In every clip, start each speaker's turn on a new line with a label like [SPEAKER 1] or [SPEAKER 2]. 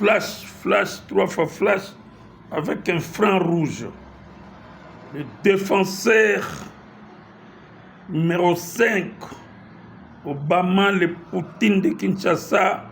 [SPEAKER 1] flash, flash, 3 fois flash, avec un franc rouge. Le défenseur numéro 5, Obama le Poutine de Kinshasa.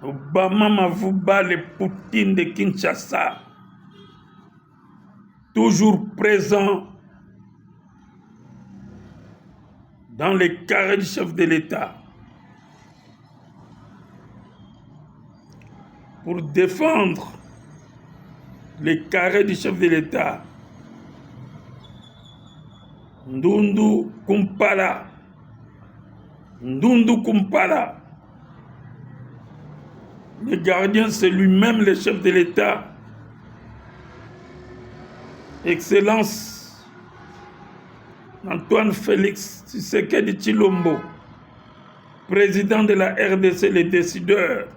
[SPEAKER 1] Obama Mavouba le Poutine de Kinshasa. Toujours présent dans les carrés du chef de l'État pour défendre les carrés du chef de l'État. Ndundu Kumpala. Ndundu Kumpala. Le gardien, c'est lui-même le chef de l'État. Excellence Antoine Félix Tshisekedi Tshilombo, président de la RDC, le décideur.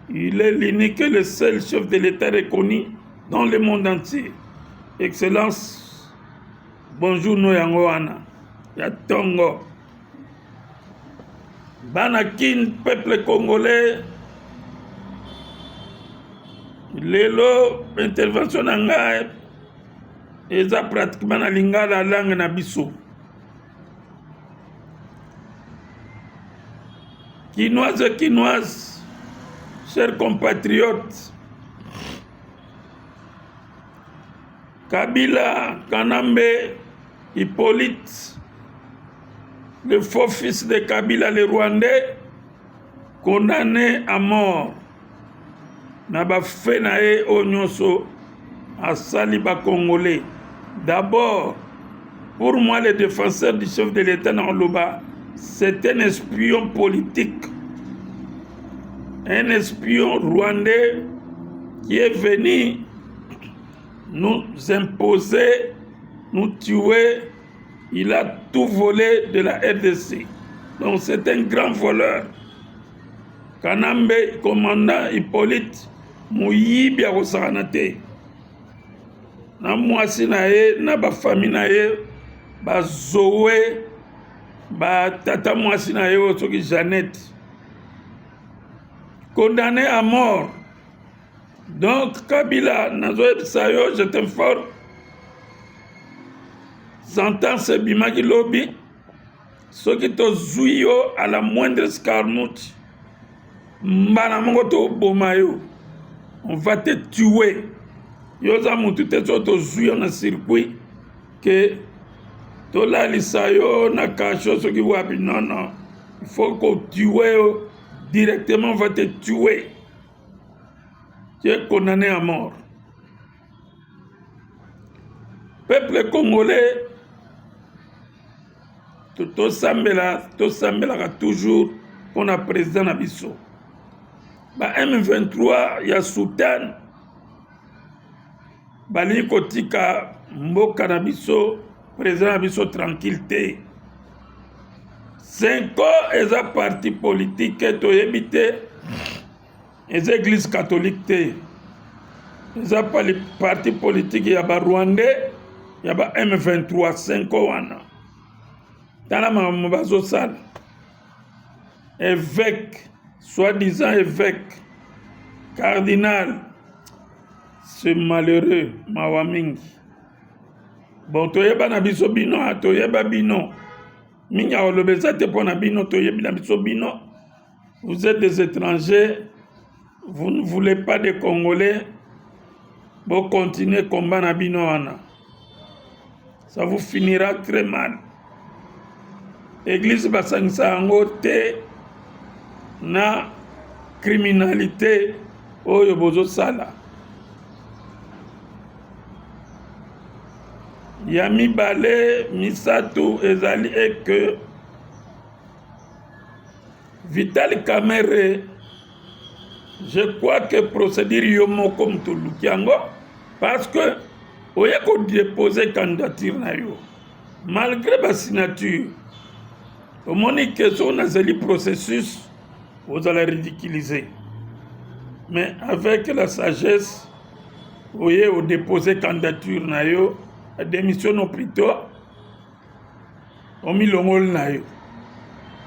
[SPEAKER 1] Il est l'unique et le seul chef de l'État reconnu dans le monde entier. Excellence, bonjour Noyangoana, Yatongo. Banakin, peuple congolais, lelo intervention nanga eza pratiquement na lingala langue na biso. Quinoise et quinoise, chers compatriotes, Kabila, Kanambe, Hippolyte, le faux fils de Kabila, le Rwandais, condamné à mort. Naba fait nae onyonso asali ba Congolais. D'abord, pour moi, le défenseur du chef de l'État Nanloba, c'est un espion politique. Un espion rwandais qui est venu nous imposer, nous tuer. Il a tout volé de la RDC. Donc c'est un grand voleur. Kanambe, commandant Hippolyte, Mouyibi Arosaranate. Na mwasi na ye, na ba famille na ye, ba Zoé, ba tata mwasi na ye, osoki Jeannette. Condamné à mort. Donc Kabila, Nazoé Sayo, je t'informe, sentence Bimaki Lobi, ce qui te zouyo à la moindre escarmouche, Mbanamongo Bomayo, on va te tuer. Yoza mutu te soto zouyo na circuit, que tola lisayo na kacho ce qui wabi, non, non, il faut qu'on tue directement, on va te tuer. Tu es condamné à mort. Peuple congolais, to sambela toujours pour le président Nabiso. Ba M23 ya Soudan, bali kotika mboka Nabiso, président Nabiso tranquillité. 5 ans eza parti politique to yebite, eza église catholique. Eza parti politique ya ba Rwandais, ya ba M23 5 ans wana. Tala mabazo sala. Évêque, soi-disant évêque, cardinal, c'est malheureux, mawamingi. Bon, toyeba na biso bino, toyeba bino. Minga olobeza te pona bino, toyebi na biso bino. Vous êtes des étrangers, vous ne voulez pas des Congolais. Bon, continuez combat na bino wana. Ça vous finira très mal. Église basangisa yango te na criminalité oyo bozo sala. Ya mibale misatu ezali que Vital Kamerhe, je crois que procédure yomo comme tout l'oukiango, parce que oya ko déposer candidature na yo malgré ba signature. Au moment que son azali processus, vous allez ridiculiser. Mais avec la sagesse, vous voyez, vous déposez candidature na yo, démission plutôt, au milongol na yo.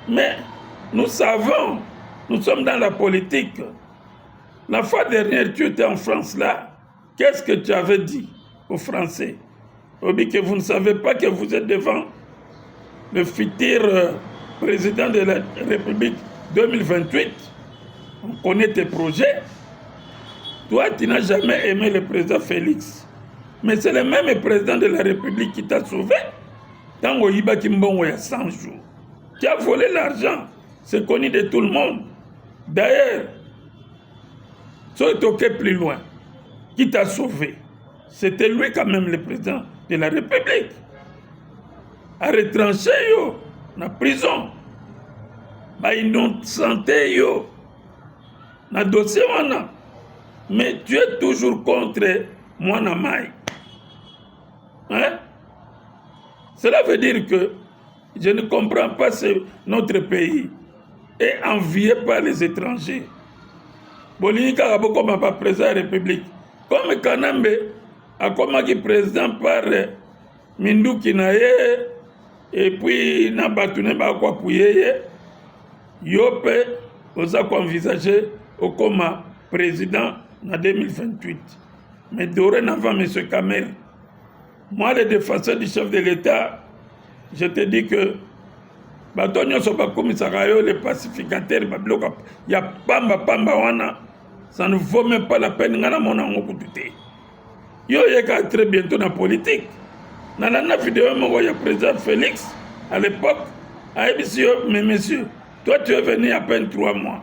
[SPEAKER 1] Mais nous savons, nous sommes dans la politique. La fois dernière, tu étais en France là. Qu'est-ce que tu avais dit aux Français? On dit que vous ne savez pas que vous êtes devant le futur président de la République 2028. On connaît tes projets. Toi, tu n'as jamais aimé le président Félix. Mais c'est le même président de la République qui t'a sauvé. Tant qu'il y a 100 jours. Tu as volé l'argent. C'est connu de tout le monde. D'ailleurs, sois toqué plus loin. Qui t'a sauvé? C'était lui quand même le président de la République. À retrancher, yo, na prison. Ba innocenté, yo, na dossier, wana. Mais tu es toujours contre moi, Namai. Hein? Cela veut dire que je ne comprends pas notre pays est envié par les étrangers. Bolinika a beaucoup de président de la République. Comme Kanambe a commencé président par Mindou Kinaye et puis Nabatune Bakwapuye, Yope osa envisagé comme président en 2028. Mais dorénavant, M. Kamel, moi, le défenseur du chef de l'État, je te dis que les pacificateurs, il y a pamba wana, ça ne vaut même pas la peine. Yo yeka très bientôt dans la politique. Dans la vidéo, il y a le président Félix, à l'époque, a dit, mais monsieur, toi tu es venu à peine 3 mois.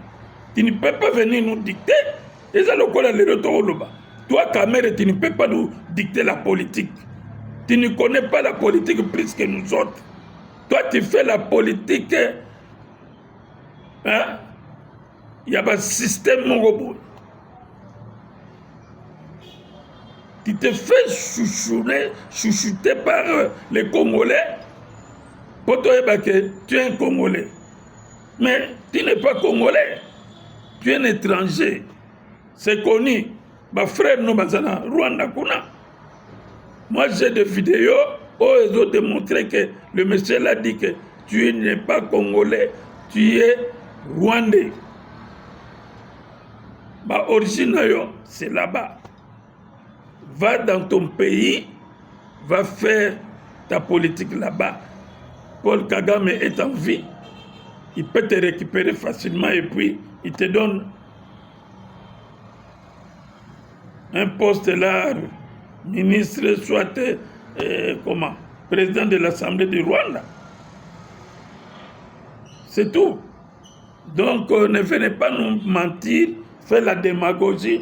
[SPEAKER 1] Tu ne peux pas venir nous dicter. Et ça, le col le retour. Toi, Kamel, tu ne peux pas nous dicter la politique. Tu ne connais pas la politique plus que nous autres. Toi, tu fais la politique. Hein? Il y a un système mongobo. Tu te fais chouchouter par les Congolais. Pour toi, tu es un Congolais. Mais tu n'es pas Congolais. Tu es un étranger. C'est connu. Ma frère, nous, Rwanda, Kuna. Moi, j'ai des vidéos où ils ont démontré que le monsieur l'a dit que tu n'es pas Congolais, tu es Rwandais. Ma origine, c'est là-bas. Va dans ton pays, va faire ta politique là-bas. Paul Kagame est en vie. Il peut te récupérer facilement et puis il te donne un poste là, ministre, soit président de l'Assemblée du Rwanda. C'est tout. Donc, ne venez pas nous mentir, faire la démagogie,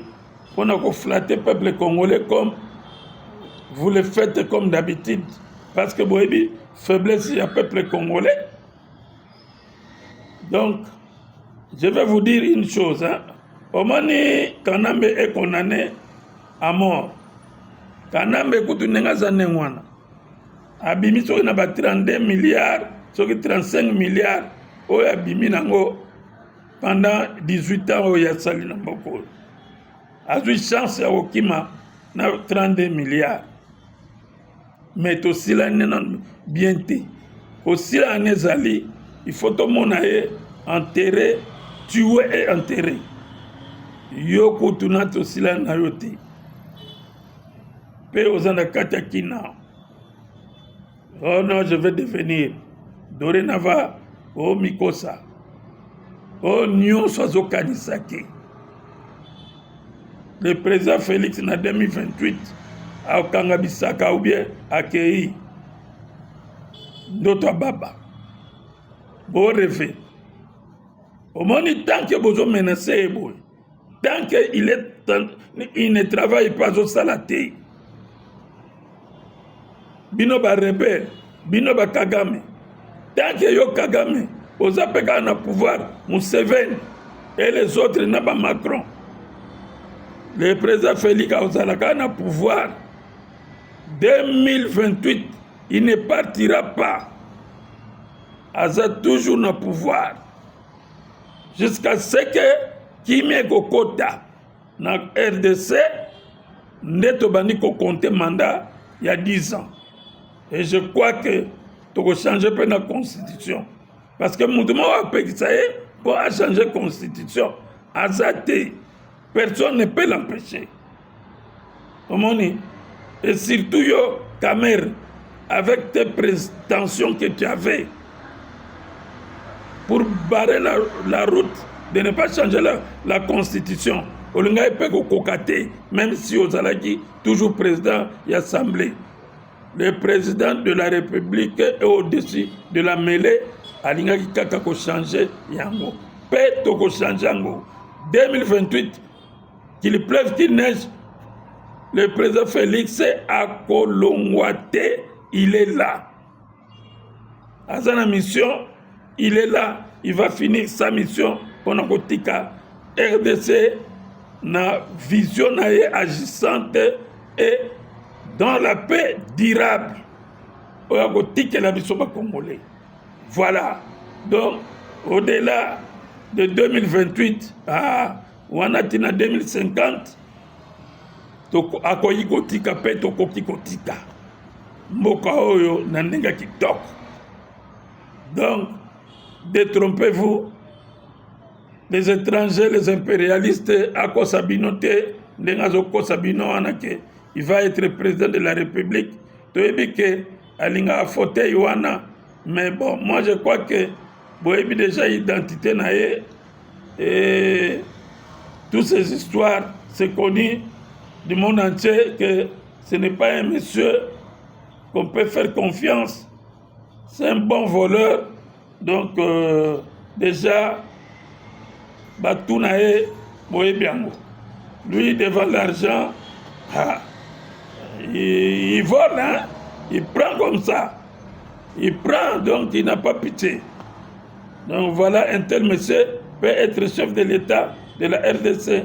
[SPEAKER 1] on a flatté le peuple congolais comme vous le faites comme d'habitude. Parce que, vous faiblesse, il y a peuple congolais. Donc, je vais vous dire une chose. Hein. Omani Kanambe est condamné à mort. Kanambe kutunenga zanengwana. Abimi soki na ba 32 milliards, soki 35 milliards, oyo abimi nango pendant 18 ans oyo yasali na mboko. Azui chance ya okima na 32 milliards. Mais to sila nena bien te. Ko sila anezali, il faut to monaye enterré, tué et enterré. Yo kutuna to sila na yote. Pe ozana katakina. Oh non, je vais devenir dorénavant oh Mikosa. Oh Nyon Sozo Kanisake. Le président Félix en 2028 à Kangabisaka ou bien à Kei. D'autres baba. Bon rêve. Au moins, tant que vous menacez, tant qu'il ne travaille pas au salaté. Bino ba rebelle, bino ba Kagame. Tant que yo Kagame, aux apeka na pouvoir, Museveni et les autres n'a pas Macron. Le président Félix Ozalaka na pouvoir. 2028, il ne partira pas. Aza toujours na pouvoir. Jusqu'à ce que Kimi Kokota na RDC neto bani ko compter mandat il y a 10 ans. Et je crois que tu vas changer la constitution. Parce que mon demande a pour changer la constitution. Azate, Personne ne peut l'empêcher. Et surtout, yo, Kamer, avec tes prétentions que tu avais pour barrer la route de ne pas changer la constitution, Olinga peut kokater, même si Ozalaki, toujours président et assemblée. Le président de la République est au-dessus de la mêlée, Alinga qui kaka ko changer yango. Peut ko changer yango. 2028, qu'il pleuve, qu'il neige, le président Félix a Kolongwate, il est là. À sa mission, il est là. Il va finir sa mission pour la RDC, na vision agissante et dans la paix durable. Voilà. Donc, au-delà de 2028, on a 2050, akoyi kotika pe tokoki kotika mboka oyo na ndenge kitoko. Donc détrompez-vous, les étrangers, les impérialistes akosa binote ndenge azokosa bino wana ke il va être président de la République toyebi ke alinga fauteuil wana, mais bon, moi je crois que boyebi déjà identité na ye et toutes ces histoires c'est connu du monde entier que ce n'est pas un monsieur qu'on peut faire confiance. C'est un bon voleur. Donc, déjà, Batounae Moebiango. Lui, devant l'argent, il vole, hein? Il prend comme ça. Il prend, donc il n'a pas pitié. Donc voilà, un tel monsieur peut être chef de l'État de la RDC.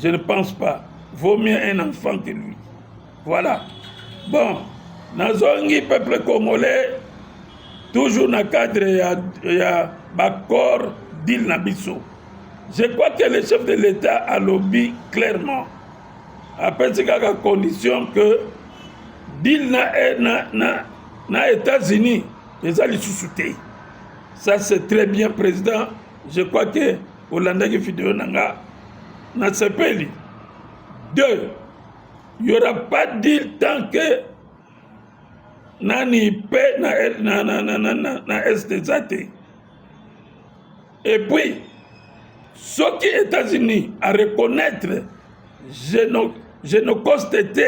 [SPEAKER 1] Je ne pense pas. Vaut mieux un enfant que lui. Voilà. Bon, Nazongi, peuple congolais, toujours dans le cadre il y a Bakor Dil Nabiso. Je crois que le chef de l'État a lobby clairement. Après, c'est la condition que Dil na États-Unis, les alliés sous-soutés. Ça, c'est très bien, président. Je crois que Hollande qui vidéo n'a pas payé. 2, il n'y aura pas de deal tant que Nani paie na STZT. Et puis, ce qui est États-Unis à reconnaître, je ne constate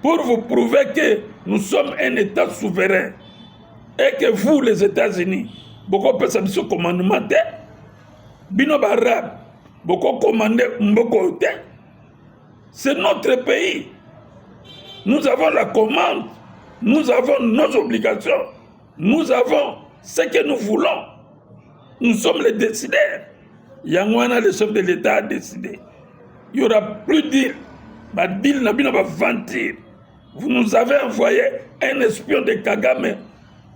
[SPEAKER 1] pour vous prouver que nous sommes un État souverain et que vous, les États-Unis, beaucoup de personnes sont commandement, bino barabe. Beaucoup commandé Mboko. C'est notre pays. Nous avons la commande. Nous avons nos obligations. Nous avons ce que nous voulons. Nous sommes les décideurs. Yangwana, le chef de l'État, a décidé. Il n'y aura plus de deal. Ma deal n'a pas ventir. Vous nous avez envoyé un espion de Kagame.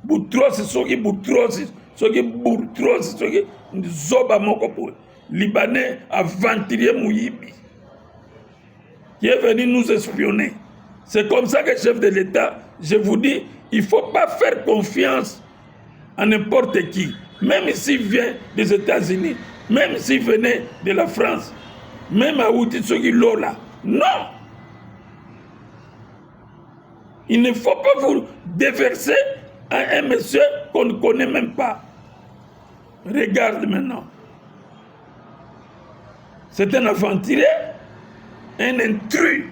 [SPEAKER 1] Boutros, Soki Boutros, Soki Boutros, Soki Zoba Mokopo. Libanais aventurier Mouyibi, qui est venu nous espionner. C'est comme ça que le chef de l'État, je vous dis, il ne faut pas faire confiance à n'importe qui. Même s'il vient des États-Unis, même s'il venait de la France, même à Outissogi Lola. Non! Il ne faut pas vous déverser à un monsieur qu'on ne connaît même pas. Regarde maintenant. C'est un aventurier, un intrus.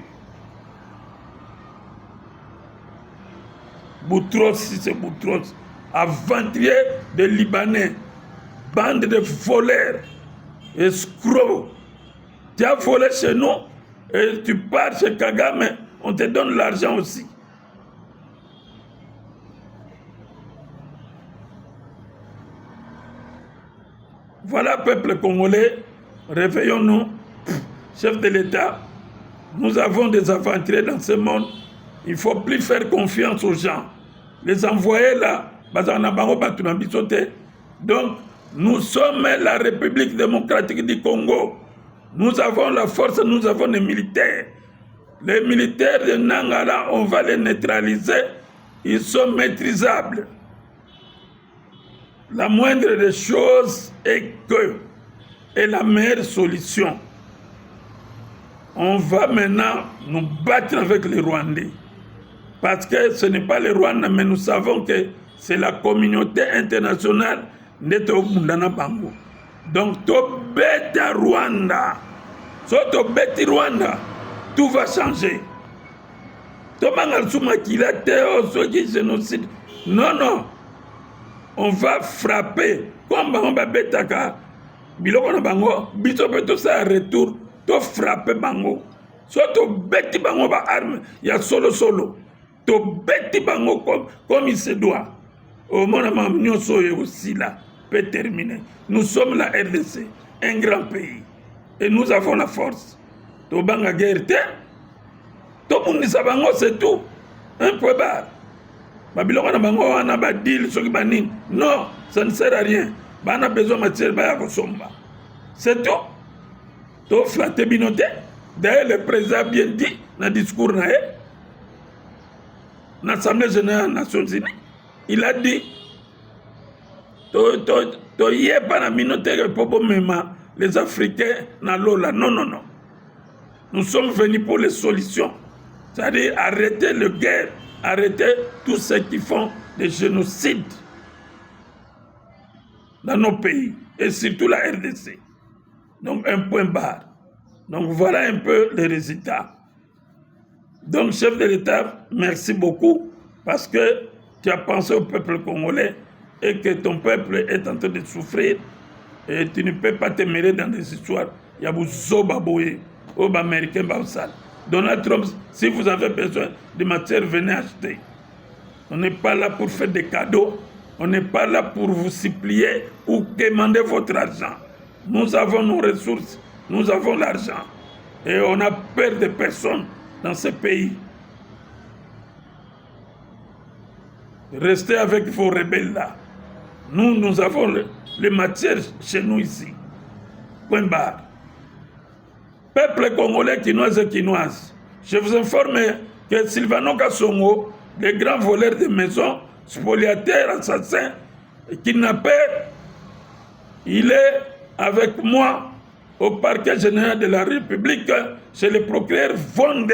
[SPEAKER 1] Boutros, si c'est Boutros, aventurier de Libanais, bande de voleurs, escrocs. Tu as volé chez nous et tu pars chez Kagame, on te donne l'argent aussi. Voilà, peuple congolais. Réveillons-nous, chef de l'État, nous avons des aventuriers dans ce monde, il ne faut plus faire confiance aux gens. Les envoyer là, donc nous sommes la République démocratique du Congo, nous avons la force, nous avons les militaires. Les militaires de Nangala, on va les neutraliser, ils sont maîtrisables. La moindre des choses est que est la meilleure solution. On va maintenant nous battre avec les Rwandais. Parce que ce n'est pas les Rwandais, mais nous savons que c'est la communauté internationale d'être Mundana Bango. Donc, to bêta Rwanda. So to bêti Rwanda, tout va changer. To mangal souma kila teo, so qui génocide. Non, non. On va frapper. Comme on va bêta ka, biloko na bango, biso pe to ça retour, to frapper bango. So to bêti bango ba arme, ya solo. To bêti bango comme il se doit. Au moment où nous sommes aussi là, peut terminer. Nous sommes la RDC, un grand pays. Et nous avons la force. To banga guerre, to mundi sabango c'est tout. Un peu barre. Babiloko na bango wana ba deal soki banini. Non, ça ne sert à rien. On a besoin de matière baya kosomba. C'est tout. To flatter binoté. D'ailleurs le président a bien dit dans le discours na l'Assemblée générale des Nations Unies. Il a dit to yé pas na minoté pour mema les Africains na lola. Non, non, non. Nous sommes venus pour les solutions. C'est-à-dire arrêter le guerre, arrêter tous ceux qui font des génocides dans nos pays, et surtout la RDC. Donc un point barre. Donc voilà un peu les résultats. Donc chef de l'État, merci beaucoup, parce que tu as pensé au peuple congolais et que ton peuple est en train de souffrir, et tu ne peux pas te mêler dans des histoires. Il y a beaucoup de Américains. Donald Trump, si vous avez besoin de matière, venez acheter. On n'est pas là pour faire des cadeaux. On n'est pas là pour vous supplier ou demander votre argent. Nous avons nos ressources. Nous avons l'argent. Et on a peur de personne dans ce pays. Restez avec vos rebelles là. Nous avons les matières chez nous ici. Point barre. Peuple congolais, quinoise et quinoise, je vous informe que Sylvano Kassongo, le grand voleur de maisons, spoliateur, assassin, kidnappeur, il est avec moi au parquet général de la République chez le procureur Vonde.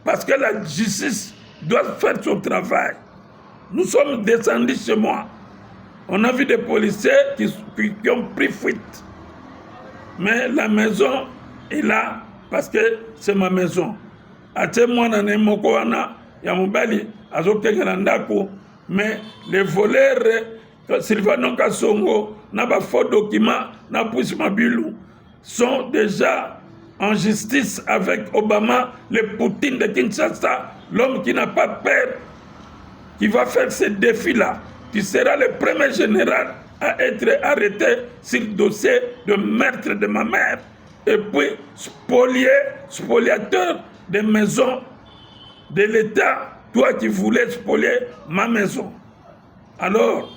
[SPEAKER 1] Parce que la justice doit faire son travail. Nous sommes descendus chez moi. On a vu des policiers qui ont pris fuite. Mais la maison est là parce que c'est ma maison. Mais les voleurs, Sylvano Kassongo, n'a pas faux documents, n'a pas Mabilou, sont déjà en justice avec Obama, le Poutine de Kinshasa, l'homme qui n'a pas peur, qui va faire ce défi-là. Tu seras le premier général à être arrêté sur le dossier de meurtre de ma mère. Et puis, spoliateur des maisons de l'État, toi qui voulais spolier ma maison. Alors,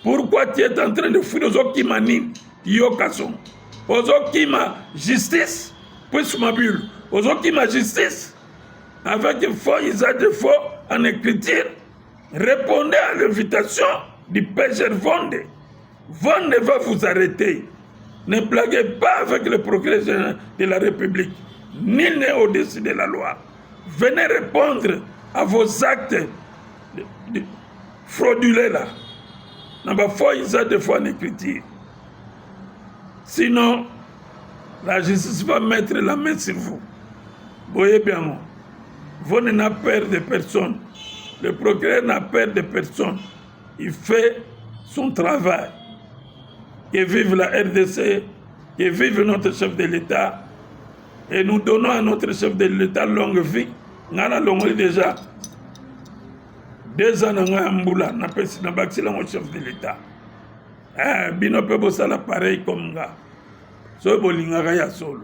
[SPEAKER 1] pourquoi tu es en train de fuir aux Okimani, Yokason, aux Okima justice, puis ma bulle, aux Okima justice, avec faux usage de faux en écriture? Répondez à l'invitation du PG Vonde. Vonde va vous arrêter. Ne blaguez pas avec le procureur général de la République. Nul n'est au-dessus de la loi. Venez répondre à vos actes frauduleux là. N'a pas faux usage de faux en écriture. Sinon, la justice va mettre la main sur vous. Voyez bien, vous n'avez peur de personne. Le procureur n'a peur de personne. Il fait son travail. Que vive la RDC, que vive notre chef de l'État. Et nous donnons à notre chef de l'État longue vie. Nous avons déjà 2 ans à Mboula, nous avons bâti le chef de l'État. Bino peut bosser l'appareil comme ça. So bolingaka ya solo.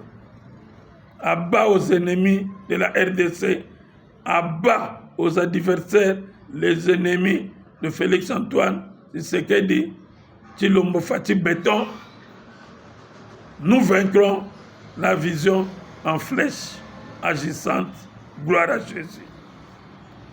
[SPEAKER 1] Abat aux ennemis de la RDC, abat aux adversaires, les ennemis de Félix Antoine Tshisekedi, Tshilombo Fati Béton. Nous vaincrons la vision en flèche agissante. Gloire à Jésus.